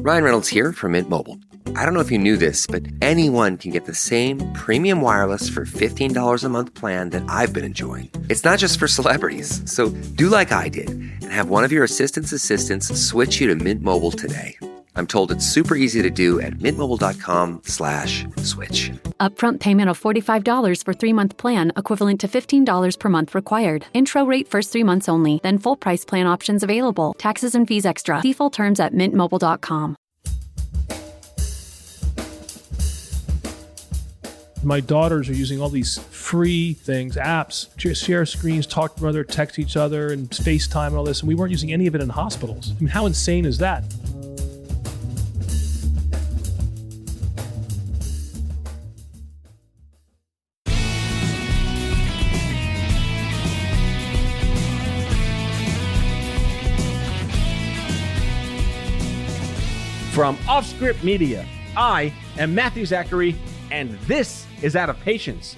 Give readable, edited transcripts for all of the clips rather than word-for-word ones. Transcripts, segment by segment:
Ryan Reynolds here from Mint Mobile. I don't know if you knew this, but anyone can get the same premium wireless for $15 a month plan that I've been enjoying. It's not just for celebrities. So do like I did and have one of your assistants switch you to Mint Mobile today. I'm told it's super easy to do at mintmobile.com/switch. Upfront payment of $45 for 3-month plan, equivalent to $15 per month required. Intro rate first 3 months only, then full price plan options available. Taxes and fees extra. See full terms at mintmobile.com. My daughters are using all these free things, apps, share screens, talk to one another, text each other, and FaceTime and all this, and we weren't using any of it in hospitals. I mean, how insane is that? From Offscript Media, I am Matthew Zachary, and this is Out of Patience.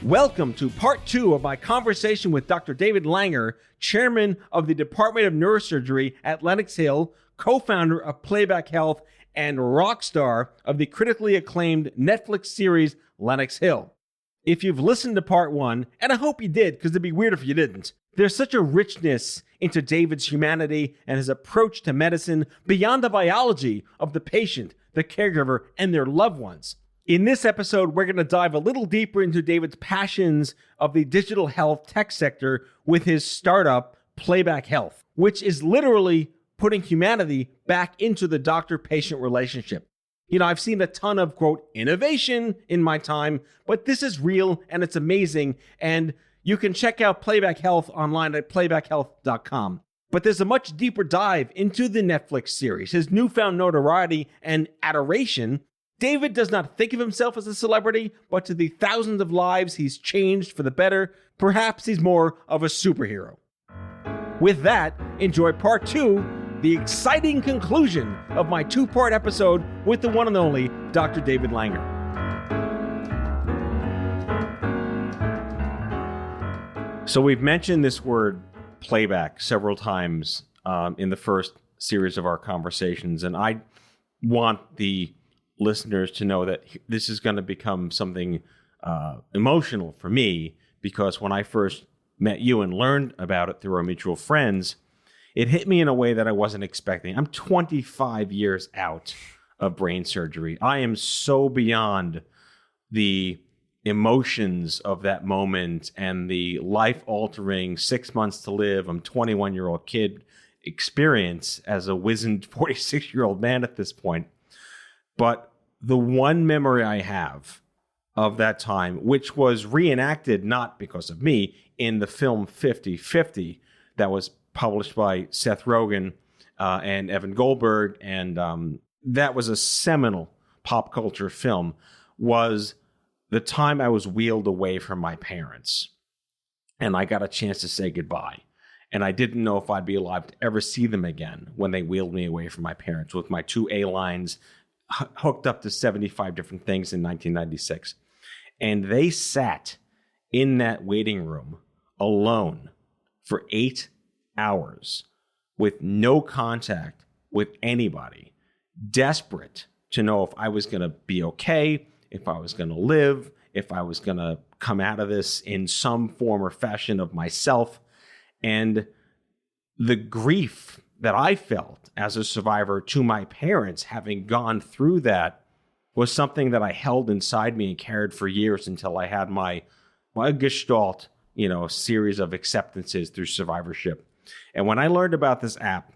Welcome to part 2 of my conversation with Dr. David Langer, chairman of the Department of Neurosurgery at Lenox Hill, co-founder of Playback Health, and rock star of the critically acclaimed Netflix series Lenox Hill. If you've listened to part 1, and I hope you did, because it'd be weird if you didn't, there's such a richness into David's humanity and his approach to medicine beyond the biology of the patient, the caregiver, and their loved ones. In this episode, we're going to dive a little deeper into David's passions of the digital health tech sector with his startup, Playback Health, which is literally putting humanity back into the doctor-patient relationship. You know, I've seen a ton of, quote, innovation in my time, but this is real and it's amazing. And you can check out Playback Health online at playbackhealth.com. But there's a much deeper dive into the Netflix series, his newfound notoriety and adoration. David does not think of himself as a celebrity, but to the thousands of lives he's changed for the better, perhaps he's more of a superhero. With that, enjoy part 2, the exciting conclusion of my 2-part episode with the one and only Dr. David Langer. So we've mentioned this word playback several times in the first series of our conversations, and I want the listeners to know that this is going to become something emotional for me, because when I first met you and learned about it through our mutual friends, it hit me in a way that I wasn't expecting. I'm 25 years out of brain surgery. I am so beyond the emotions of that moment and the life-altering 6 months to live, I'm 21-year-old kid experience as a wizened 46-year-old man at this point. But the one memory I have of that time, which was reenacted not because of me, in the film 50/50 that was published by Seth Rogen and Evan Goldberg, and that was a seminal pop culture film, was the time I was wheeled away from my parents and I got a chance to say goodbye. And I didn't know if I'd be alive to ever see them again when they wheeled me away from my parents with my 2 A-lines hooked up to 75 different things in 1996. And they sat in that waiting room alone for 8 hours with no contact with anybody, desperate to know if I was going to be okay, if I was going to live, if I was going to come out of this in some form or fashion of myself. And the grief that I felt as a survivor to my parents, having gone through that, was something that I held inside me and carried for years until I had my gestalt, series of acceptances through survivorship. And when I learned about this app,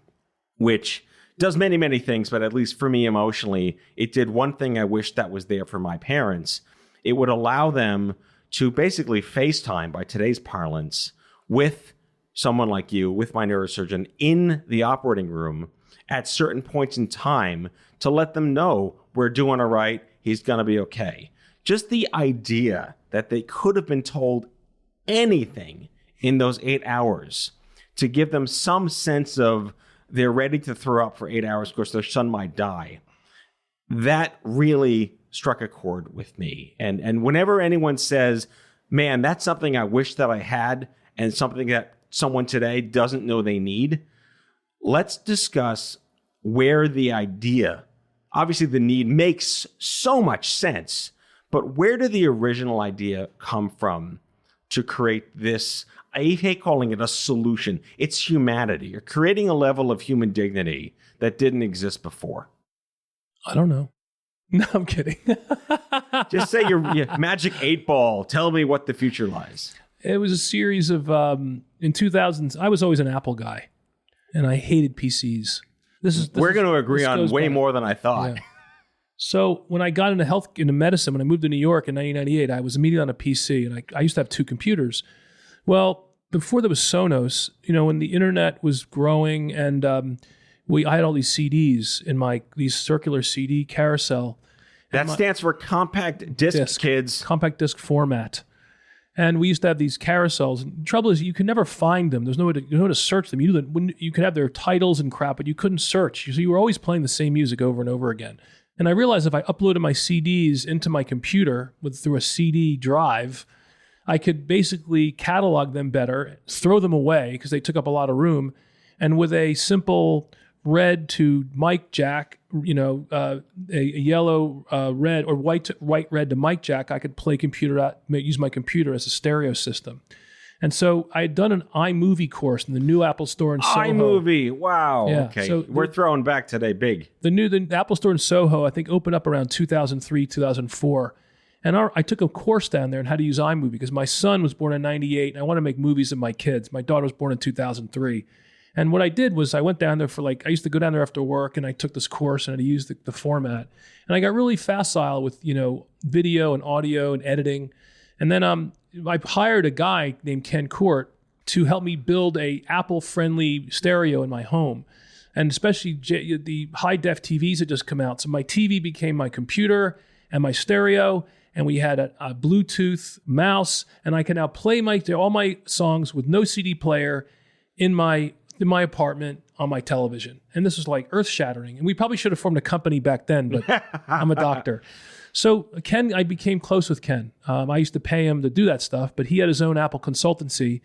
which does many, many things, but at least for me emotionally, it did one thing I wish that was there for my parents. It would allow them to basically FaceTime, by today's parlance, with someone like you, with my neurosurgeon, in the operating room at certain points in time to let them know we're doing all right, he's going to be okay. Just the idea that they could have been told anything in those 8 hours to give them some sense of they're ready to throw up for 8 hours because their son might die. That really struck a chord with me. And whenever anyone says, man, that's something I wish that I had and something that someone today doesn't know they need, let's discuss where the idea obviously the need makes so much sense, but where did the original idea come from to create this? I hate calling it a solution. It's humanity. You're creating a level of human dignity that didn't exist before. I don't know. No, I'm kidding. Just say your magic 8-ball. Tell me what the future lies. It was a series of, in 2000s, I was always an Apple guy, and I hated PCs. We're going to agree on way more than I thought. Yeah. So when I got into medicine, when I moved to New York in 1998, I was immediately on a PC, and I used to have 2 computers. Well, before there was Sonos, when the internet was growing, and I had all these CDs in these circular CD carousel. That stands for compact disc, kids. Compact disc format. And we used to have these carousels. And the trouble is, you could never find them. There's no way to search them. You could have their titles and crap, but you couldn't search. So you were always playing the same music over and over again. And I realized if I uploaded my CDs into my computer through a CD drive, I could basically catalog them better, throw them away because they took up a lot of room, and with a simple red to mic jack, a yellow red or white red to mic jack, I could use my computer as a stereo system. And so I had done an iMovie course in the new Apple Store in Soho. iMovie, wow. Yeah, okay, so we're throwing back today big. The Apple Store in Soho, I think, opened up around 2003, 2004. And I took a course down there on how to use iMovie because my son was born in 98, and I want to make movies of my kids. My daughter was born in 2003. And what I did was I went down there I used to go down there after work, and I took this course and I used the format. And I got really facile with, video and audio and editing. And then I hired a guy named Ken Court to help me build a Apple-friendly stereo in my home. And especially the high-def TVs had just come out. So my TV became my computer and my stereo, and we had a Bluetooth mouse, and I can now play all my songs with no CD player in my apartment on my television. And this was like earth-shattering. And we probably should have formed a company back then, but I'm a doctor. So I became close with Ken. I used to pay him to do that stuff, but he had his own Apple consultancy.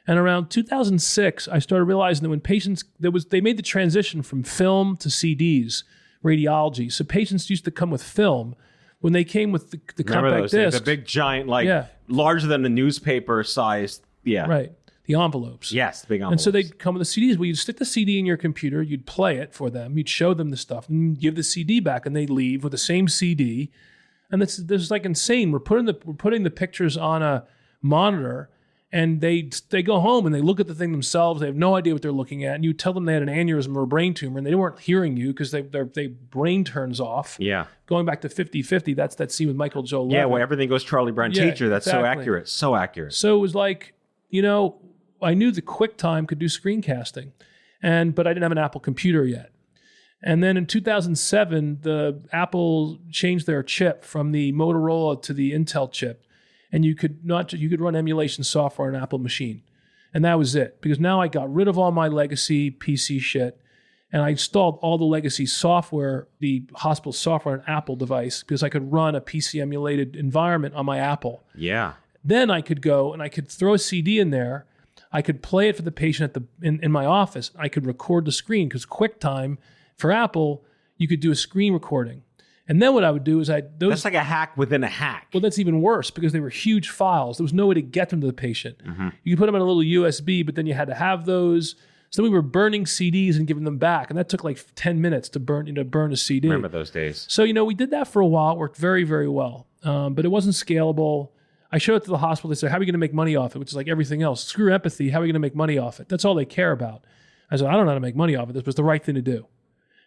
And around 2006, I started realizing that when patients, they made the transition from film to CDs, radiology. So patients used to come with film. When they came with the compact disc, the big giant, larger than a newspaper sized, right, the envelopes. Yes, the big envelopes. And so they'd come with the CDs. Well, you'd stick the CD in your computer, you'd play it for them, you'd show them the stuff, and you'd give the CD back, and they'd leave with the same CD. And this is like insane. We're putting the pictures on a monitor, and they go home and they look at the thing themselves. They have no idea what they're looking at, and you tell them they had an aneurysm or a brain tumor, and they weren't hearing you because their brain turns off. Yeah. Going back to 50-50, that's that scene with Michael Joe Levin. Yeah, where everything goes Charlie Brown teacher. That's exactly. So accurate. So it was like, I knew the QuickTime could do screencasting, but I didn't have an Apple computer yet. And then in 2007, the Apple changed their chip from the Motorola to the Intel chip, and you could run emulation software on an Apple machine, and that was it. Because now I got rid of all my legacy PC shit, and I installed all the legacy software, the hospital software, on an Apple device because I could run a PC emulated environment on my Apple. Yeah. Then I could go and I could throw a CD in there. I could play it for the patient in my office. I could record the screen because QuickTime for Apple, you could do a screen recording. And then what I would do is that's like a hack within a hack. Well, that's even worse because they were huge files. There was no way to get them to the patient. Mm-hmm. You could put them in a little USB, but then you had to have those. So we were burning CDs and giving them back, and that took like 10 minutes to burn a CD. Remember those days? So we did that for a while. It worked very, very well, but it wasn't scalable. I showed it to the hospital. They said, "How are we going to make money off it?" Which is like everything else. Screw empathy. How are we going to make money off it? That's all they care about. I said, "I don't know how to make money off it. This was the right thing to do."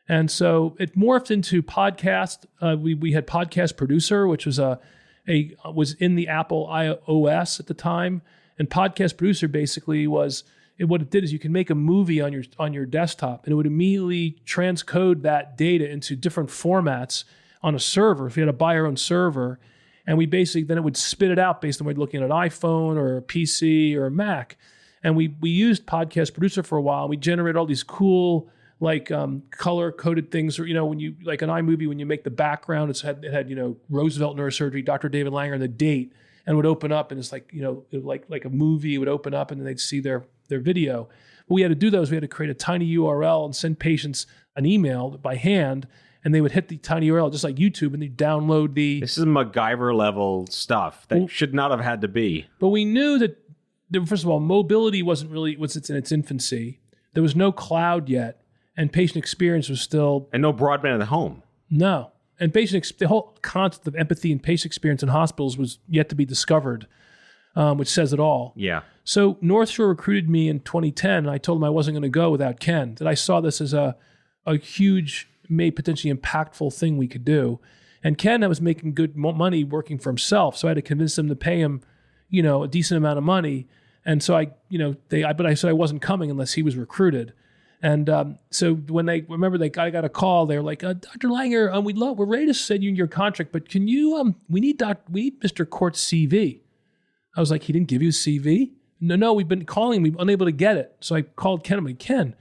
And so it morphed into podcast. We had Podcast Producer, which was was in the Apple iOS at the time. And Podcast Producer basically what it did is you can make a movie on your desktop, and it would immediately transcode that data into different formats on a server. If you had to buy your own server, and we basically then it would spit it out based on whether you're looking at an iPhone or a PC or a Mac. And we used Podcast Producer for a while. And we generated all these cool color coded things, or when you like an iMovie, when you make the background, it had Roosevelt neurosurgery, Dr. David Langer, and the date, and would open up, and it's like like a movie. It would open up, and then they'd see their video. What we had to do though is we had to create a tiny URL and send patients an email by hand, and they would hit the tiny URL just like YouTube, and they download the. This is MacGyver level stuff that should not have had to be. But we knew that, first of all, mobility was in its infancy. There was no cloud yet, and patient experience was still. And no broadband in the home. No. And the whole concept of empathy and patient experience in hospitals was yet to be discovered, which says it all. Yeah. So North Shore recruited me in 2010, and I told them I wasn't going to go without Ken, that I saw this as a huge, potentially impactful thing we could do. And Ken was making good money working for himself, so I had to convince him to pay him, a decent amount of money. And so I said I wasn't coming unless he was recruited. And so when I got a call, they were like, Dr. Langer, we're ready to send you your contract, but can you, we need Mr. Court's CV. I was like, he didn't give you a CV? No, we've been calling, we've been unable to get it. So I called Ken, I'm like, Ken,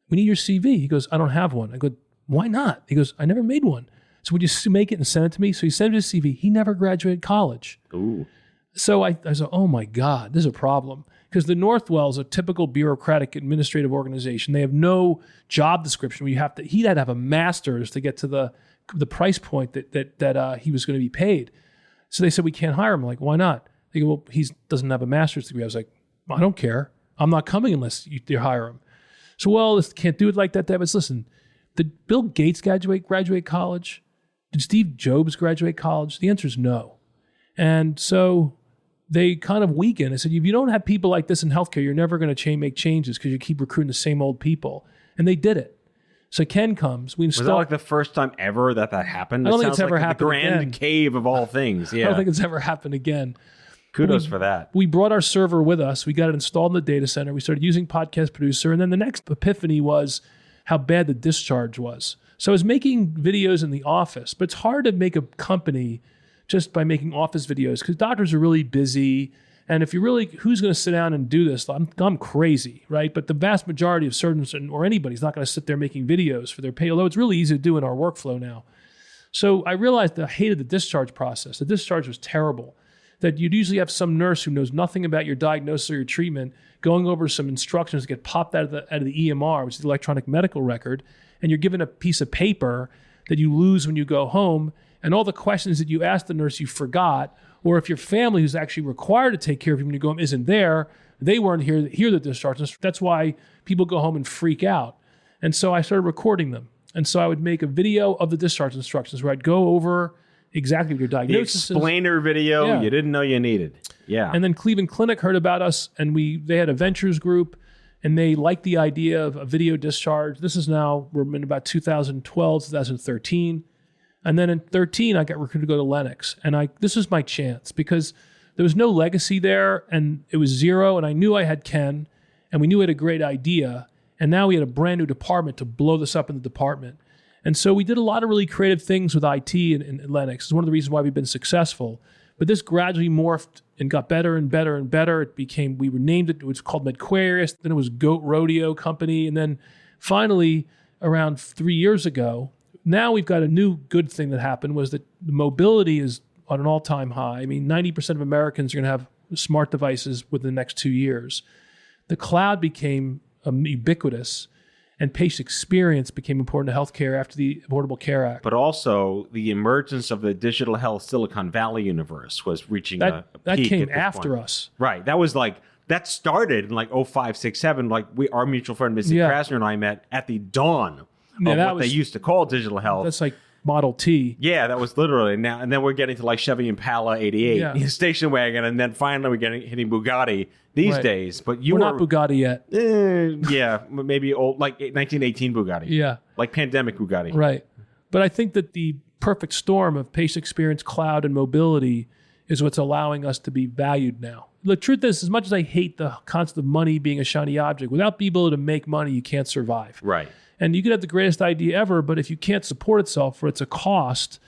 we need your CV. He goes, I don't have one. I go, why not? He goes, I never made one. So would you make it and send it to me? So he sent me his CV. He never graduated college. Ooh. So I was like, oh my God, this is a problem. Because the Northwell is a typical bureaucratic administrative organization. They have no job description where he'd had to have a master's to get to the price point that he was going to be paid. So they said, we can't hire him. I'm like, why not? They go, well, he doesn't have a master's degree. I was like, I don't care. I'm not coming unless you hire him. So, well, can't do it like that. But listen, did Bill Gates graduate college? Did Steve Jobs graduate college? The answer is no. And so they kind of weakened. I said, if you don't have people like this in healthcare, you're never going to make changes because you keep recruiting the same old people. And they did it. So Ken comes. Was that like the first time ever that happened? I don't think it's ever happened again. The grand cave of all things. Yeah. I don't think it's ever happened again. Kudos for that. We brought our server with us. We got it installed in the data center. We started using Podcast Producer. And then the next epiphany was how bad the discharge was. So I was making videos in the office, but it's hard to make a company just by making office videos because doctors are really busy. And if who's going to sit down and do this? I'm crazy, right? But the vast majority of surgeons or anybody's not going to sit there making videos for their pay, although it's really easy to do in our workflow now. So I realized that I hated the discharge process. The discharge was terrible. That you'd usually have some nurse who knows nothing about your diagnosis or your treatment going over some instructions that get popped out of the EMR, which is the electronic medical record, and you're given a piece of paper that you lose when you go home, and all the questions that you asked the nurse you forgot, or if your family who's actually required to take care of you when you go home isn't there, they weren't here to hear the discharge. That's why people go home and freak out. And so I started recording them. And so I would make a video of the discharge instructions where I'd go over exactly what your diagnosis the explainer video you didn't know you needed. Yeah. And then Cleveland Clinic heard about us, and they had a ventures group, and they liked the idea of a video discharge. This is now, we're in about 2012, 2013. And then in 2013, I got recruited to go to Lenox. And this was my chance because there was no legacy there, and it was zero, and I knew I had Ken, and we knew we had a great idea. And now we had a brand new department to blow this up in the department. And so we did a lot of really creative things with IT in Lenox. It's one of the reasons why we've been successful. But this gradually morphed and got better and better and better. We renamed it. It was called MedQuarius. Then it was Goat Rodeo Company. And then finally, around 3 years ago, now we've got a new good thing that happened was that the mobility is on an all-time high. I mean, 90% of Americans are going to have smart devices within the next 2 years. The cloud became ubiquitous, and patient experience became important to healthcare after the Affordable Care Act. But also, the emergence of the digital health Silicon Valley universe was reaching a peak. That came after us. Right. That started in like 05, 6, 7. Like our mutual friend, Missy Krasner, and I met at the dawn of what they used to call digital health. That's like Model T. Yeah, that was literally now. And then we're getting to like Chevy Impala 88, station wagon, and then finally we're hitting Bugatti these days. But we're not Bugatti yet. Yeah, maybe old, like 1918 Bugatti. Yeah. Like pandemic Bugatti. Right. But I think that the perfect storm of patient experience, cloud, and mobility is what's allowing us to be valued now. The truth is, as much as I hate the concept of money being a shiny object, without being able to make money, you can't survive. Right. And you could have the greatest idea ever, but if you can't support itself or it's a cost,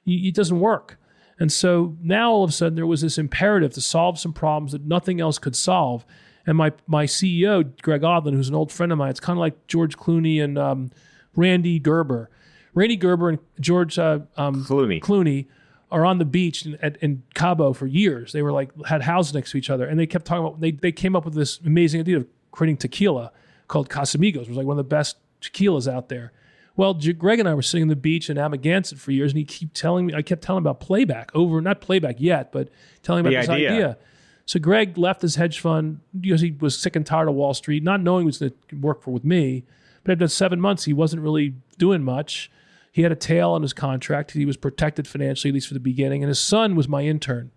it doesn't work. And so now all of a sudden there was this imperative to solve some problems that nothing else could solve. And my CEO, Greg Odlin, who's an old friend of mine, it's kind of like George Clooney and Randy Gerber. Randy Gerber and George Clooney are on the beach in Cabo for years. They were had houses next to each other. And they kept talking about, they came up with this amazing idea of creating tequila called Casamigos. It was like one of the best tequilas out there. Well, Greg and I were sitting on the beach in Amagansett for years, and I kept telling him about playback not playback yet, but telling him about this idea. So Greg left his hedge fund because he was sick and tired of Wall Street, not knowing he was going to work with me. But after 7 months, he wasn't really doing much. He had a tail on his contract. He was protected financially, at least for the beginning. And his son was my intern.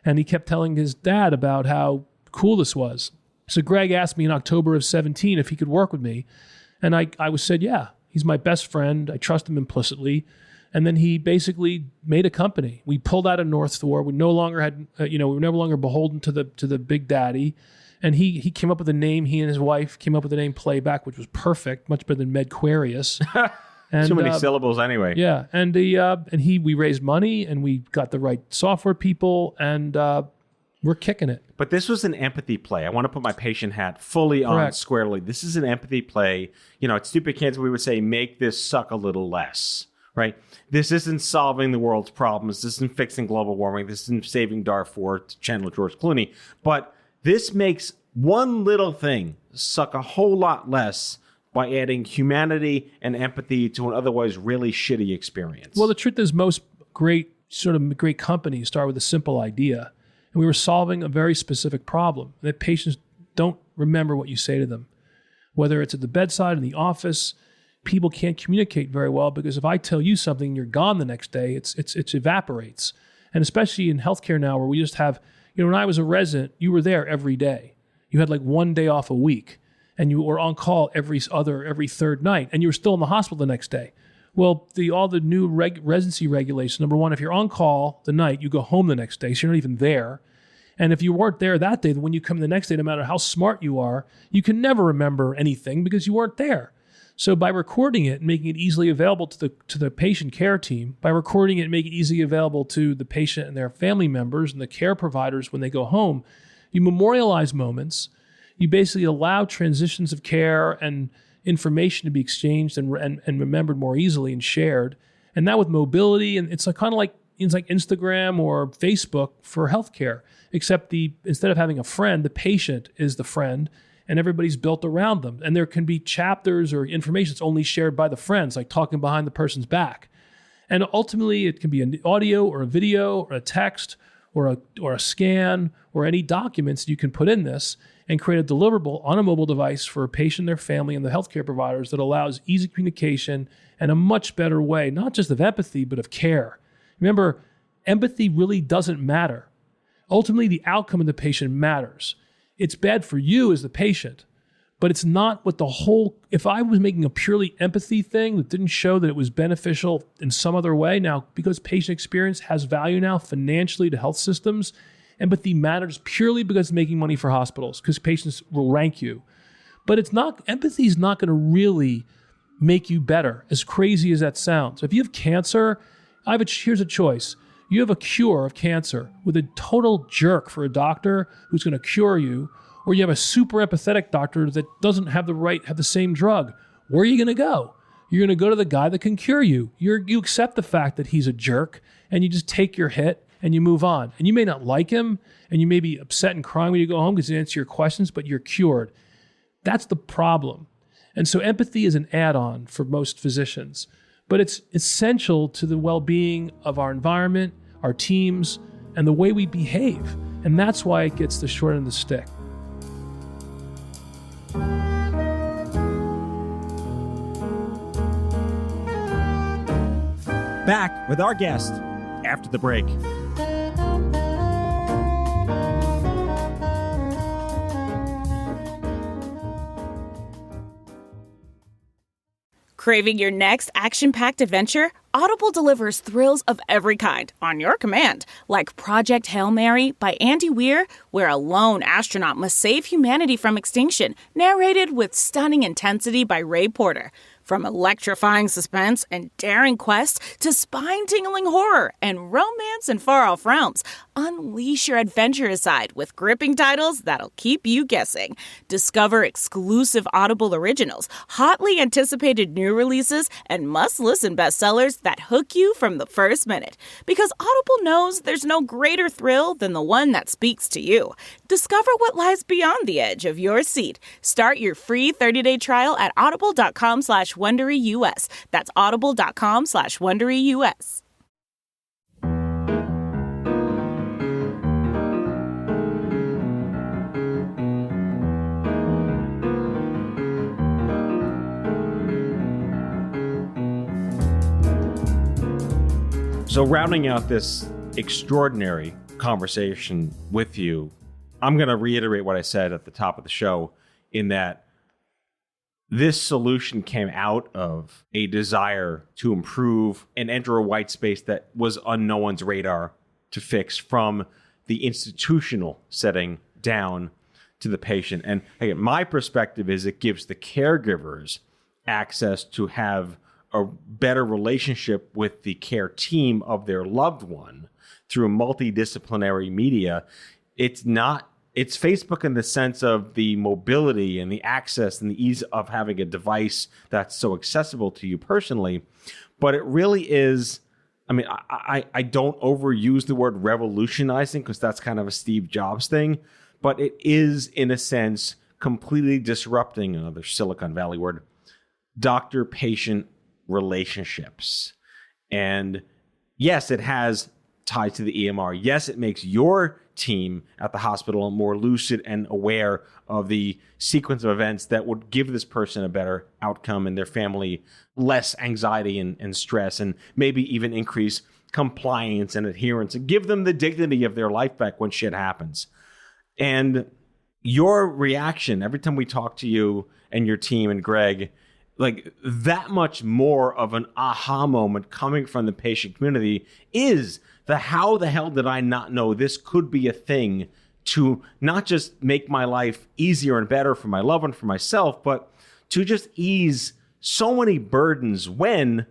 And he kept telling his dad about how cool this was. So Greg asked me in October of 17 if he could work with me. And I said, yeah. He's my best friend. I trust him implicitly. And then he basically made a company. We pulled out of North Thor. We no longer had, we were no longer beholden to the big daddy. And he came up with a name. He and his wife came up with the name Playback, which was perfect, much better than Medquarius. And, too many syllables anyway. Yeah, and we raised money, and we got the right software people, and we're kicking it. But this was an empathy play. I want to put my patient hat fully on squarely. This is an empathy play. At Stupid Cancer, we would say, make this suck a little less, right? This isn't solving the world's problems. This isn't fixing global warming. This isn't saving Darfur, to channel George Clooney. But this makes one little thing suck a whole lot less by adding humanity and empathy to an otherwise really shitty experience. Well, the truth is most great companies start with a simple idea. And we were solving a very specific problem that patients don't remember what you say to them. Whether it's at the bedside, in the office, people can't communicate very well because if I tell you something and you're gone the next day, it evaporates. And especially in healthcare now where we just have, when I was a resident, you were there every day. You had like 1 day off a week and you were on call every third night and you were still in the hospital the next day. Well, all the new residency regulations, number one, if you're on call the night, you go home the next day, so you're not even there. And if you weren't there that day, then when you come the next day, no matter how smart you are, you can never remember anything because you weren't there. So by recording it and making it easily available to the patient care team, by recording it and making it easily available to the patient and their family members and the care providers when they go home, you memorialize moments. You basically allow transitions of care and information to be exchanged and remembered more easily and shared. And now with mobility, and it's kind of like Instagram or Facebook for healthcare, except instead of having a friend, the patient is the friend and everybody's built around them. And there can be chapters or information that's only shared by the friends, like talking behind the person's back. And ultimately, it can be an audio or a video or a text or a scan or any documents you can put in this and create a deliverable on a mobile device for a patient, their family, and the healthcare providers that allows easy communication and a much better way, not just of empathy, but of care. Remember, empathy really doesn't matter. Ultimately, the outcome of the patient matters. It's bad for you as the patient, but it's not what if I was making a purely empathy thing that didn't show that it was beneficial in some other way, now, because patient experience has value now financially to health systems, empathy matters purely because it's making money for hospitals, because patients will rank you. But empathy is not going to really make you better, as crazy as that sounds. If you have cancer, here's a choice. You have a cure of cancer with a total jerk for a doctor who's going to cure you, or you have a super empathetic doctor that doesn't have the same drug. Where are you going to go? You're going to go to the guy that can cure you. You accept the fact that he's a jerk, and you just take your hit and you move on. And you may not like him, and you may be upset and crying when you go home because he answers your questions, but you're cured. That's the problem. And so empathy is an add-on for most physicians. But it's essential to the well-being of our environment, our teams, and the way we behave. And that's why it gets the short end of the stick. Back with our guest after the break. Craving your next action-packed adventure? Audible delivers thrills of every kind on your command, like Project Hail Mary by Andy Weir, where a lone astronaut must save humanity from extinction, narrated with stunning intensity by Ray Porter. From electrifying suspense and daring quest to spine-tingling horror and romance in far-off realms, unleash your adventurous side with gripping titles that'll keep you guessing. Discover exclusive Audible originals, hotly anticipated new releases, and must-listen bestsellers that hook you from the first minute. Because Audible knows there's no greater thrill than the one that speaks to you. Discover what lies beyond the edge of your seat. Start your free 30-day trial at audible.com/WonderSuite audible.com/WonderyUS. That's audible.com/WonderyUS. So rounding out this extraordinary conversation with you, I'm going to reiterate what I said at the top of the show in that this solution came out of a desire to improve and enter a white space that was on no one's radar to fix, from the institutional setting down to the patient. And again, my perspective is it gives the caregivers access to have a better relationship with the care team of their loved one through multidisciplinary media. It's Facebook in the sense of the mobility and the access and the ease of having a device that's so accessible to you personally. But it really is, I mean, I don't overuse the word revolutionizing because that's kind of a Steve Jobs thing, but it is, in a sense, completely disrupting, another Silicon Valley word, doctor-patient relationships. And yes, it has ties to the EMR. Yes, it makes your team at the hospital more lucid and aware of the sequence of events that would give this person a better outcome and their family less anxiety and stress, and maybe even increase compliance and adherence and give them the dignity of their life back when shit happens. And your reaction every time we talk to you and your team and Greg, like that much more of an aha moment coming from the patient community is the how the hell did I not know this could be a thing to not just make my life easier and better for my loved one, for myself, but to just ease so many burdens when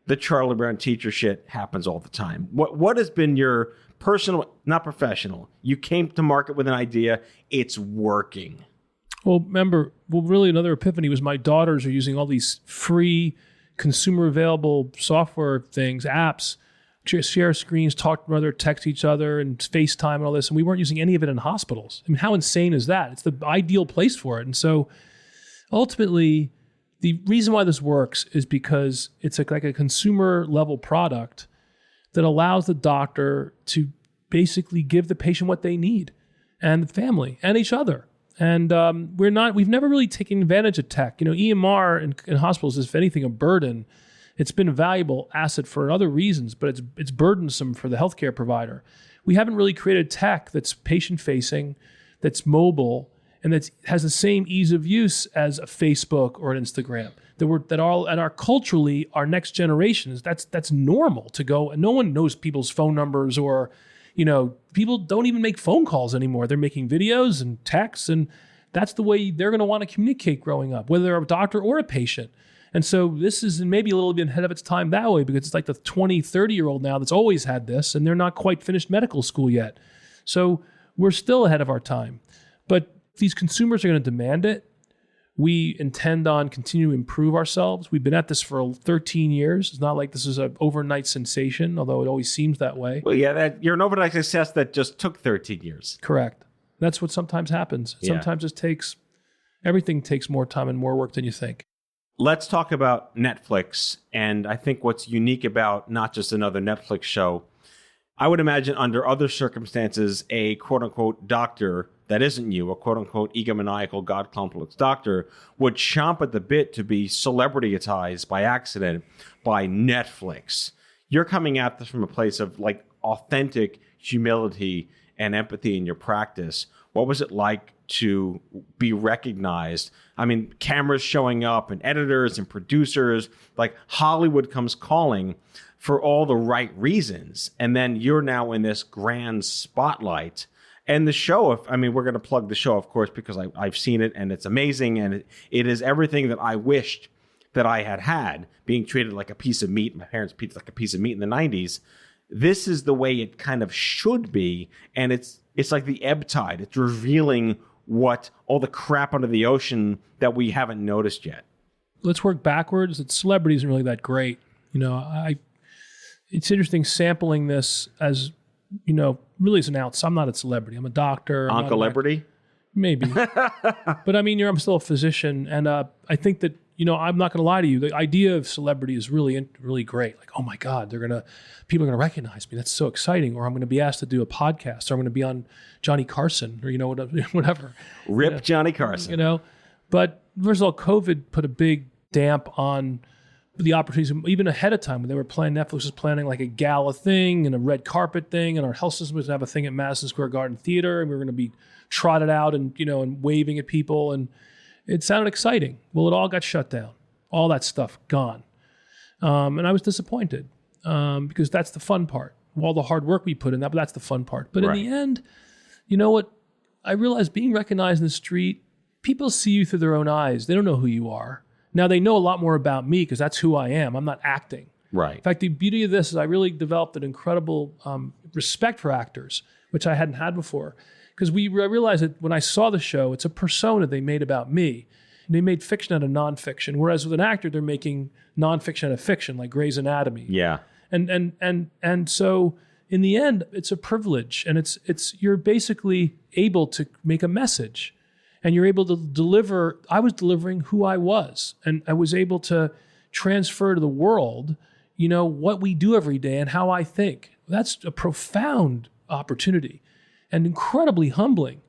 the Charlie Brown teacher shit happens all the time. What has been your personal, not professional, you came to market with an idea, it's working. Well, remember, really another epiphany was my daughters are using all these free consumer available software things, apps, share screens, talk to one another, text each other, and FaceTime and all this. And we weren't using any of it in hospitals. I mean, how insane is that? It's the ideal place for it. And so ultimately, the reason why this works is because it's like a consumer level product that allows the doctor to basically give the patient what they need, and the family and each other. And we've never really taken advantage of tech. You know, EMR in hospitals is, if anything, a burden. It's been a valuable asset for other reasons, but it's burdensome for the healthcare provider. We haven't really created tech that's patient-facing, that's mobile, and that has the same ease of use as a Facebook or an Instagram. That are culturally our next generations. That's normal to go, and no one knows people's phone numbers, or people don't even make phone calls anymore. They're making videos and texts, and that's the way they're going to want to communicate growing up, whether they're a doctor or a patient. And so this is maybe a little bit ahead of its time that way, because it's like the 20, 30-year-old now that's always had this, and they're not quite finished medical school yet. So we're still ahead of our time. But these consumers are going to demand it. We intend on continuing to improve ourselves. We've been at this for 13 years. It's not like this is an overnight sensation, although it always seems that way. Well, yeah, you're an overnight success that just took 13 years. Correct. That's what sometimes happens. Yeah. Sometimes everything takes more time and more work than you think. Let's talk about Netflix. And I think what's unique about not just another Netflix show, I would imagine under other circumstances, a quote-unquote doctor that isn't you, a quote-unquote egomaniacal God complex doctor, would chomp at the bit to be celebrityized by accident by Netflix. You're coming at this from a place of like authentic humility and empathy in your practice. What was it like to be recognized? I mean, cameras showing up and editors and producers, like Hollywood comes calling for all the right reasons. And then you're now in this grand spotlight. And the show, we're going to plug the show, of course, because I've seen it and it's amazing. And it is everything that I wished that I had, being treated like a piece of meat. My parents treated like a piece of meat in the 90s. This is the way it kind of should be. And it's like the ebb tide. It's revealing what all the crap under the ocean that we haven't noticed yet. Let's work backwards. That celebrity isn't really that great. It's interesting sampling this as, really as an outsider. I'm not a celebrity. I'm a doctor. Uncle-lebrity? Maybe. But I'm still a physician. And I think that, I'm not going to lie to you. The idea of celebrity is really great. Like, oh my God, people are going to recognize me. That's so exciting. Or I'm going to be asked to do a podcast, or I'm going to be on Johnny Carson, or, whatever. Rip Johnny Carson. But first of all, COVID put a big damp on the opportunities, even ahead of time when they were planning. Netflix was planning like a gala thing and a red carpet thing, and our health system was going to have a thing at Madison Square Garden Theater, and we were going to be trotted out and and waving at people, and it sounded exciting. Well, it all got shut down. All that stuff gone, and I was disappointed because that's the fun part. All the hard work we put in that, but that's the fun part. But in the end, you know what? I realized being recognized in the street, people see you through their own eyes. They don't know who you are. Now, they know a lot more about me because that's who I am. I'm not acting. Right. In fact, the beauty of this is I really developed an incredible respect for actors, which I hadn't had before. Because I realized that when I saw the show, it's a persona they made about me. And they made fiction out of nonfiction. Whereas with an actor, they're making nonfiction out of fiction, like Grey's Anatomy. Yeah. And so in the end, it's a privilege. And you're basically able to make a message. And you're able to deliver. I was delivering who I was, and I was able to transfer to the world, what we do every day and how I think. That's a profound opportunity and incredibly humbling.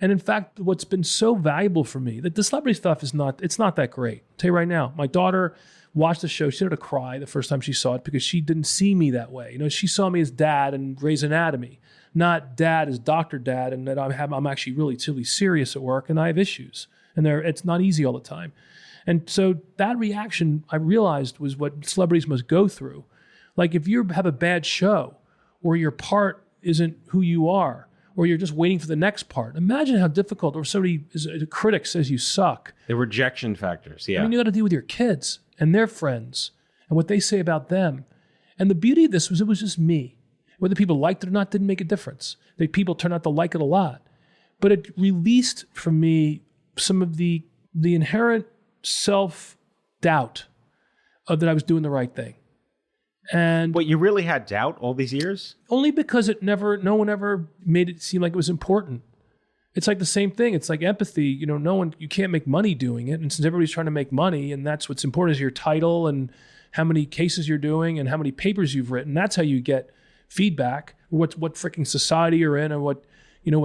And in fact, what's been so valuable for me, that the celebrity stuff it's not that great. I'll tell you right now, my daughter watched the show. She started to cry the first time she saw it because she didn't see me that way. She saw me as dad in Grey's Anatomy. Not dad as Dr. Dad, and that I'm actually really serious at work, and I have issues, and it's not easy all the time. And so that reaction, I realized, was what celebrities must go through. Like if you have a bad show, or your part isn't who you are, or you're just waiting for the next part, imagine how difficult, or a critic says you suck. The rejection factors, yeah. I mean, you got to deal with your kids and their friends, and what they say about them. And the beauty of this was it was just me. Whether people liked it or not didn't make a difference. People turned out to like it a lot. But it released from me some of the inherent self-doubt that I was doing the right thing. And But you really had doubt all these years? Only because no one ever made it seem like it was important. It's like the same thing. It's like empathy. You can't make money doing it. And since everybody's trying to make money, and that's what's important is your title and how many cases you're doing and how many papers you've written. That's how you get feedback, what freaking society you're in, and what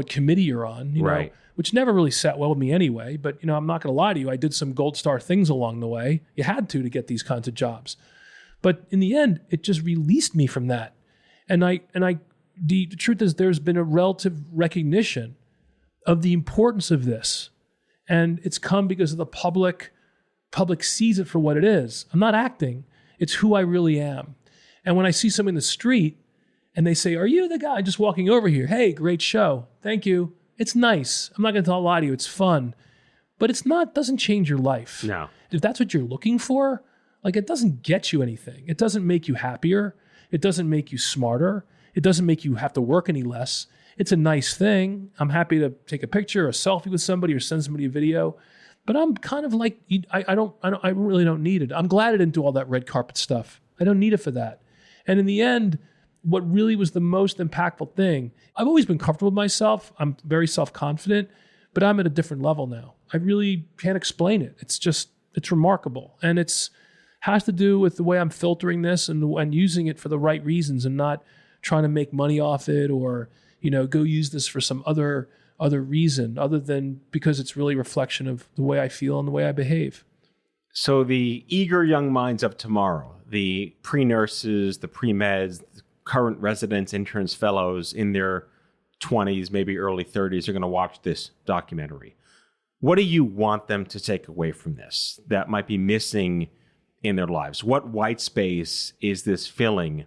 committee you're on, right. Which never really sat well with me anyway. But I'm not going to lie to you, I did some gold star things along the way. You had to get these kinds of jobs, but in the end, it just released me from that. And the truth is, there's been a relative recognition of the importance of this, and it's come because of the public sees it for what it is. I'm not acting; it's who I really am. And when I see somebody in the street, and they say, "Are you the guy just walking over here? Hey, great show. Thank you." It's nice. I'm not going to lie to you. It's fun. But doesn't change your life. No. If that's what you're looking for, it doesn't get you anything. It doesn't make you happier. It doesn't make you smarter. It doesn't make you have to work any less. It's a nice thing. I'm happy to take a picture, a selfie with somebody, or send somebody a video. But I'm kind of like, I really don't need it. I'm glad I didn't do all that red carpet stuff. I don't need it for that. And in the end, what really was the most impactful thing, I've always been comfortable with myself. I'm very self-confident, but I'm at a different level now. I really can't explain it. It's remarkable. And has to do with the way I'm filtering this and using it for the right reasons, and not trying to make money off it, or, go use this for some other reason other than because it's really a reflection of the way I feel and the way I behave. So the eager young minds of tomorrow, the pre-nurses, the pre-meds, current residents, interns, fellows in their 20s, maybe early 30s, are going to watch this documentary. What do you want them to take away from this that might be missing in their lives? What white space is this filling?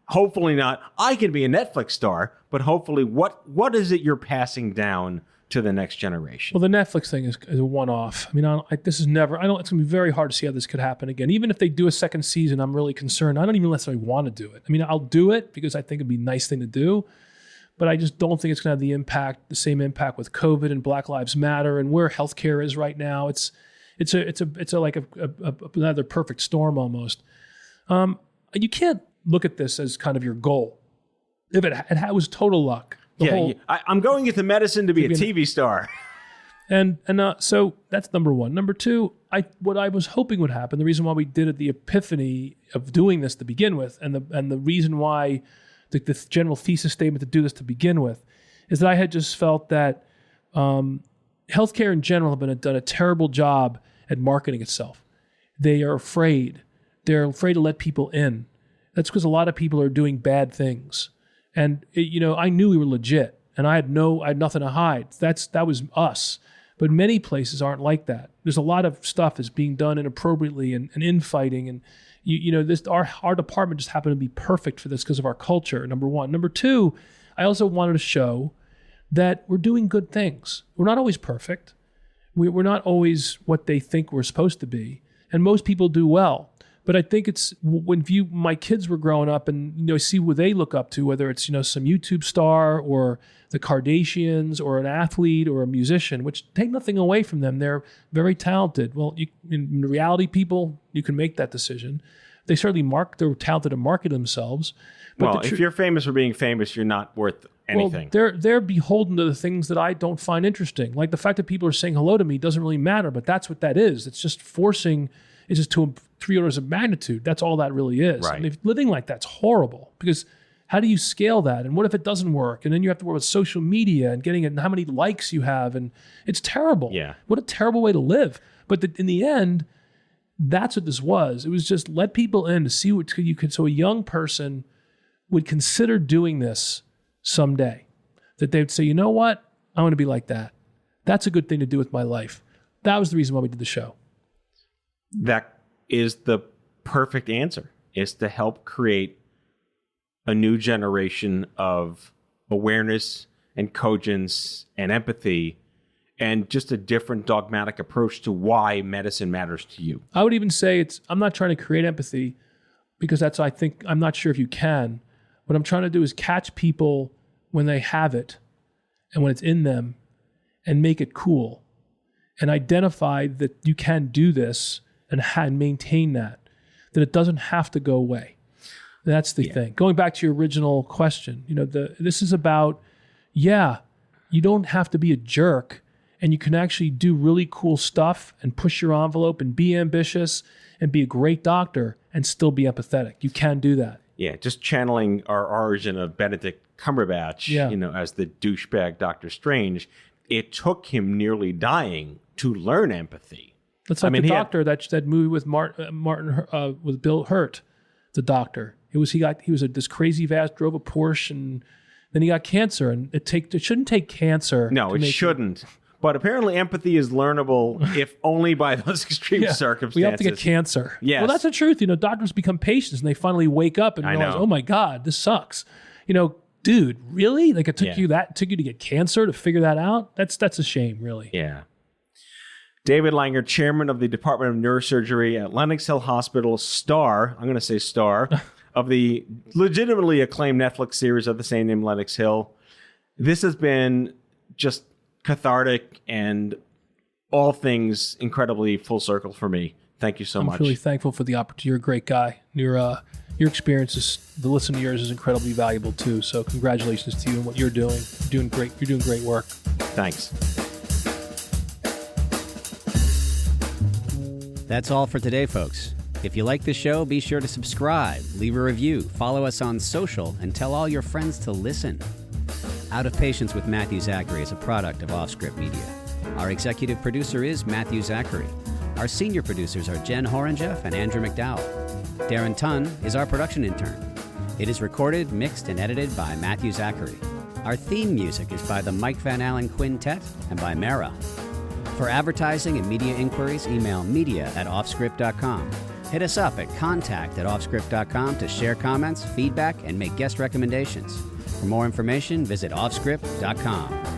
Hopefully not, I can be a Netflix star, but hopefully what is it you're passing down to the next generation? Well, the Netflix thing is a one-off. I mean, it's going to be very hard to see how this could happen again. Even if they do a second season, I'm really concerned. I don't even necessarily want to do it. I mean, I'll do it because I think it'd be a nice thing to do, but I just don't think it's going to have the same impact with COVID and Black Lives Matter and where healthcare is right now. It's like another perfect storm almost. You can't look at this as kind of your goal. If it was total luck. I'm going into medicine to be a TV star. So that's number one. Number two, what I was hoping would happen, the reason why we did it, the epiphany of doing this to begin with, and the reason why the general thesis statement to do this to begin with, is that I had just felt that healthcare in general have done a terrible job at marketing itself. They are afraid. They're afraid to let people in. That's because a lot of people are doing bad things. And I knew we were legit, and I had nothing to hide. That was us. But many places aren't like that. There's a lot of stuff that's being done inappropriately and infighting. And our department just happened to be perfect for this because of our culture, number one. Number two, I also wanted to show that we're doing good things. We're not always perfect. We're not always what they think we're supposed to be. And most people do well. But I think it's when my kids were growing up and see what they look up to, whether it's some YouTube star or the Kardashians or an athlete or a musician, which take nothing away from them. They're very talented. Well, in reality, people, you can make that decision. They certainly they're talented to market themselves. But if you're famous for being famous, you're not worth anything. Well, they're beholden to the things that I don't find interesting. Like the fact that people are saying hello to me doesn't really matter, but that's what that is. It's just forcing. It's just to 3 orders of magnitude. That's all that really is. Right. And if living like that's horrible, because how do you scale that? And what if it doesn't work? And then you have to work with social media and getting it and how many likes you have. And it's terrible. Yeah. What a terrible way to live. But in the end, that's what this was. It was just let people in to see what you could, so a young person would consider doing this someday. That they'd say, you know what? I want to be like that. That's a good thing to do with my life. That was the reason why we did the show. That is the perfect answer, is to help create a new generation of awareness and cogence and empathy and just a different dogmatic approach to why medicine matters to you. I would even say I'm not trying to create empathy because I'm not sure if you can. What I'm trying to do is catch people when they have it and when it's in them and make it cool and identify that you can do this and maintain that it doesn't have to go away. That's the thing. Going back to your original question, this is about, you don't have to be a jerk and you can actually do really cool stuff and push your envelope and be ambitious and be a great doctor and still be empathetic. You can do that. Yeah, just channeling our origin of Benedict Cumberbatch, as the douchebag Doctor Strange, it took him nearly dying to learn empathy. That's like the doctor, that movie with Martin with Bill Hurt, the doctor. He was this crazy vast, drove a Porsche, and then he got cancer. And it shouldn't take cancer. No, it shouldn't. But apparently, empathy is learnable, if only by those extreme circumstances. We have to get cancer. Yes. Well, that's the truth. Doctors become patients, and they finally wake up and realize, oh my God, this sucks. Dude, really? Like it took you to get cancer to figure that out? That's a shame, really. Yeah. David Langer, chairman of the Department of Neurosurgery at Lenox Hill Hospital, I'm going to say star, of the legitimately acclaimed Netflix series of the same name, Lenox Hill. This has been just cathartic and all things incredibly full circle for me. Thank you so much. I'm really thankful for the opportunity. You're a great guy. Your experience, the listen to yours is incredibly valuable too. So congratulations to you and what you're doing. You're doing great. You're doing great work. Thanks. That's all for today, folks. If you like the show, be sure to subscribe, leave a review, follow us on social, and tell all your friends to listen. Out of Patience with Matthew Zachary is a product of Offscript Media. Our executive producer is Matthew Zachary. Our senior producers are Jen Horangeff and Andrew McDowell. Darren Tunn is our production intern. It is recorded, mixed, and edited by Matthew Zachary. Our theme music is by the Mike Van Allen Quintet and by Mara. For advertising and media inquiries, email media@offscript.com. Hit us up at contact@offscript.com to share comments, feedback, and make guest recommendations. For more information, visit offscript.com.